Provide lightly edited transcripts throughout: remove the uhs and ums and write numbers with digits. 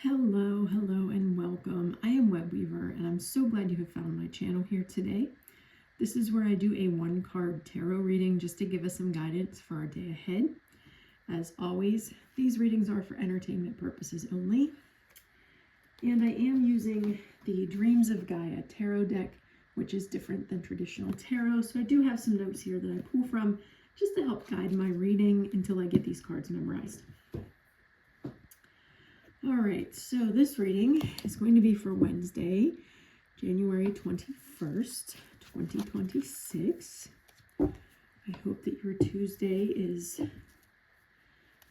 Hello, and welcome. I am Web Weaver, and I'm so glad you have found my channel here today. This is where I do a one-card tarot reading just to give us some guidance for our day ahead. As always, these readings are for entertainment purposes only. And I am using the Dreams of Gaia tarot deck, which is different than traditional tarot. So I do have some notes here that I pull from just to help guide my reading until I get these cards memorized. All right, so this reading is going to be for Wednesday, January 21st, 2026. I hope that your Tuesday is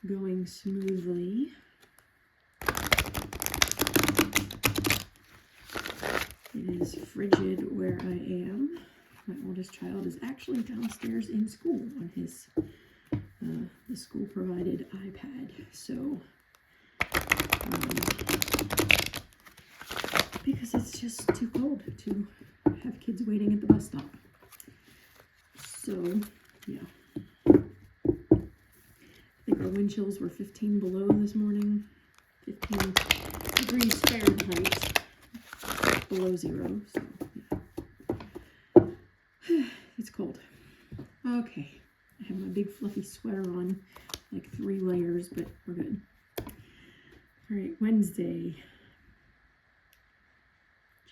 going smoothly. It is frigid where I am. My oldest child is actually downstairs in school on his the school provided iPad. So because it's just too cold to have kids waiting at the bus stop. So, yeah. I think our wind chills were 15 below this morning. 15 degrees Fahrenheit below zero. So, yeah. It's cold. Okay. I have my big fluffy sweater on, like 3 layers, but we're good. All right, Wednesday,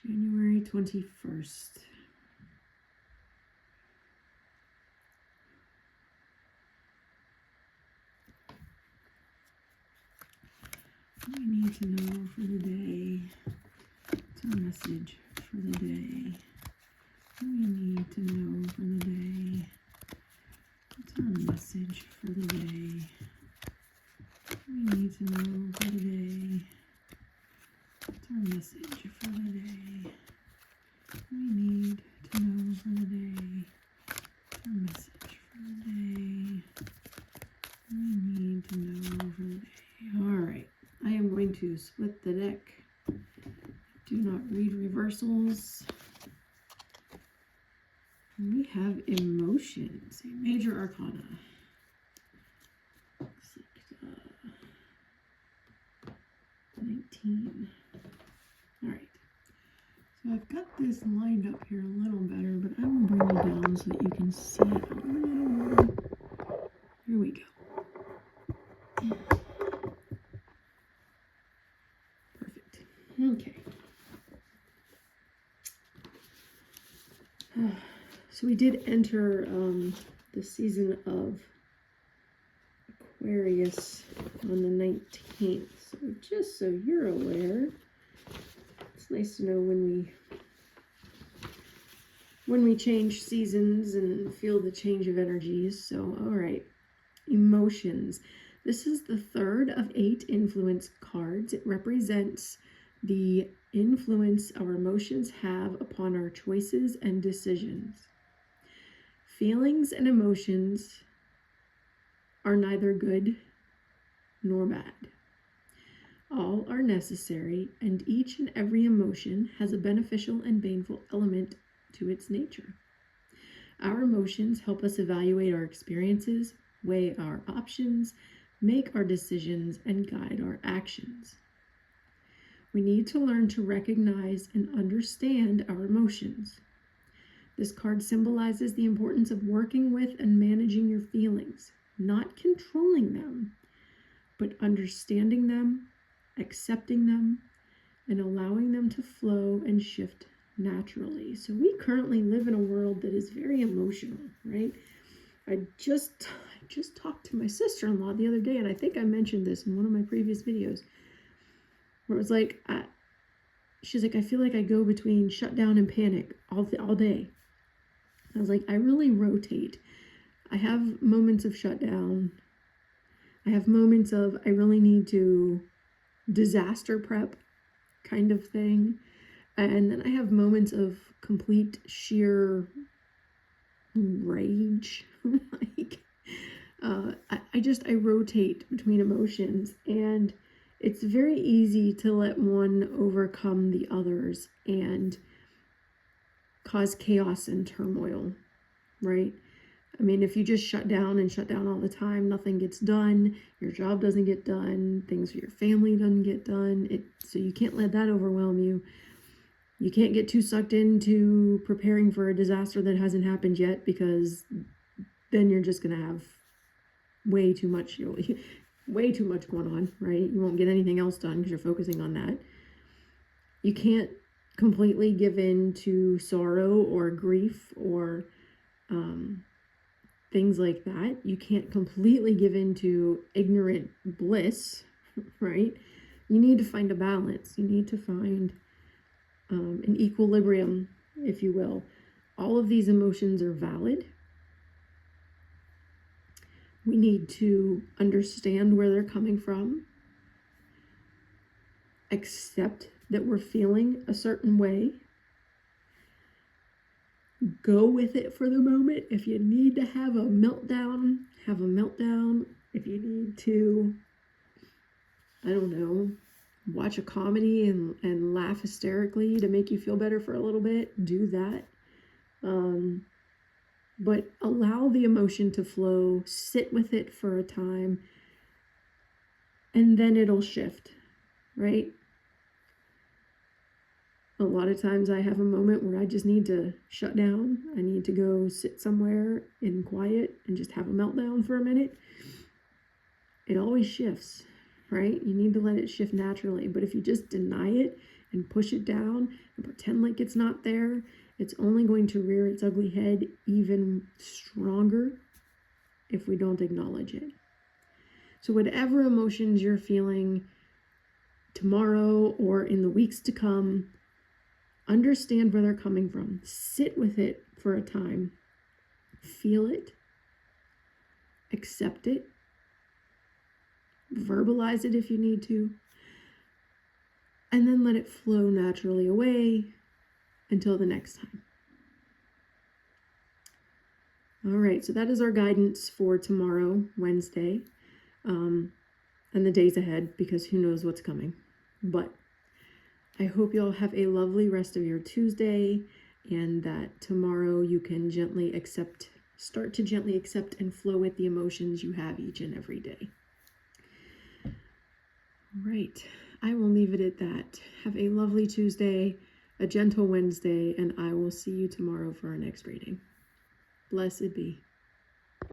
January 21st. What do we need to know for the day? What's our message for the day? What do we need to know for the day? What's our message for the day? What do we need to know for the day? What's our message for the day? What do we need to know for the day? What's our message for the day? What do we need to know for the day? All right. I am going to split the deck. Do not read reversals. And we have emotions, a major arcana. Looks like 19. All right. So I've got this lined up here a little better, but I will bring it down so that you can see it a little more. Here we go. Perfect. Okay. So we did enter the season of Aquarius on the 19th. So just so you're aware, it's nice to know when we change seasons and feel the change of energies. So, all right, emotions. This is the third of 8 influence cards. It represents the influence our emotions have upon our choices and decisions. Feelings and emotions are neither good nor bad. All are necessary, and each and every emotion has a beneficial and baneful element to its nature. Our emotions help us evaluate our experiences, weigh our options, make our decisions, and guide our actions. We need to learn to recognize and understand our emotions. This card symbolizes the importance of working with and managing your feelings, not controlling them, but understanding them, accepting them, and allowing them to flow and shift naturally. So we currently live in a world that is very emotional, right? I just talked to my sister-in-law the other day, and I think I mentioned this in one of my previous videos, where it was like, she's like, I feel like I go between shutdown and panic all day. I was like, I really rotate. I have moments of shutdown. I have moments of I really need to disaster prep kind of thing. And then I have moments of complete sheer rage. I rotate between emotions, and it's very easy to let one overcome the others and cause chaos and turmoil, right? I mean, if you just shut down all the time, nothing gets done, your job doesn't get done, things for your family doesn't get done. So you can't let that overwhelm you. You can't get too sucked into preparing for a disaster that hasn't happened yet, because then you're just going to have way too much going on, right? You won't get anything else done because you're focusing on that. You can't completely give in to sorrow or grief or things like that. You can't completely give in to ignorant bliss, right? You need to find a balance. You need to find an equilibrium, if you will. All of these emotions are valid. We need to understand where they're coming from, accept that we're feeling a certain way, go with it for the moment. If you need to have a meltdown, have a meltdown. If you need to, I don't know, watch a comedy and laugh hysterically to make you feel better for a little bit, do that. But allow the emotion to flow, sit with it for a time, and then it'll shift, right? A lot of times I have a moment where I just need to shut down. I need to go sit somewhere in quiet and just have a meltdown for a minute. It always shifts, right? You need to let it shift naturally. But if you just deny it and push it down and pretend like it's not there, it's only going to rear its ugly head even stronger if we don't acknowledge it. So whatever emotions you're feeling tomorrow or in the weeks to come, understand where they're coming from. Sit with it for a time. Feel it. Accept it. Verbalize it if you need to. And then let it flow naturally away until the next time. All right, so that is our guidance for tomorrow, Wednesday, and the days ahead, because who knows what's coming. But I hope you all have a lovely rest of your Tuesday, and that tomorrow you can start to gently accept and flow with the emotions you have each and every day. All right, I will leave it at that. Have a lovely Tuesday, a gentle Wednesday, and I will see you tomorrow for our next reading. Blessed be.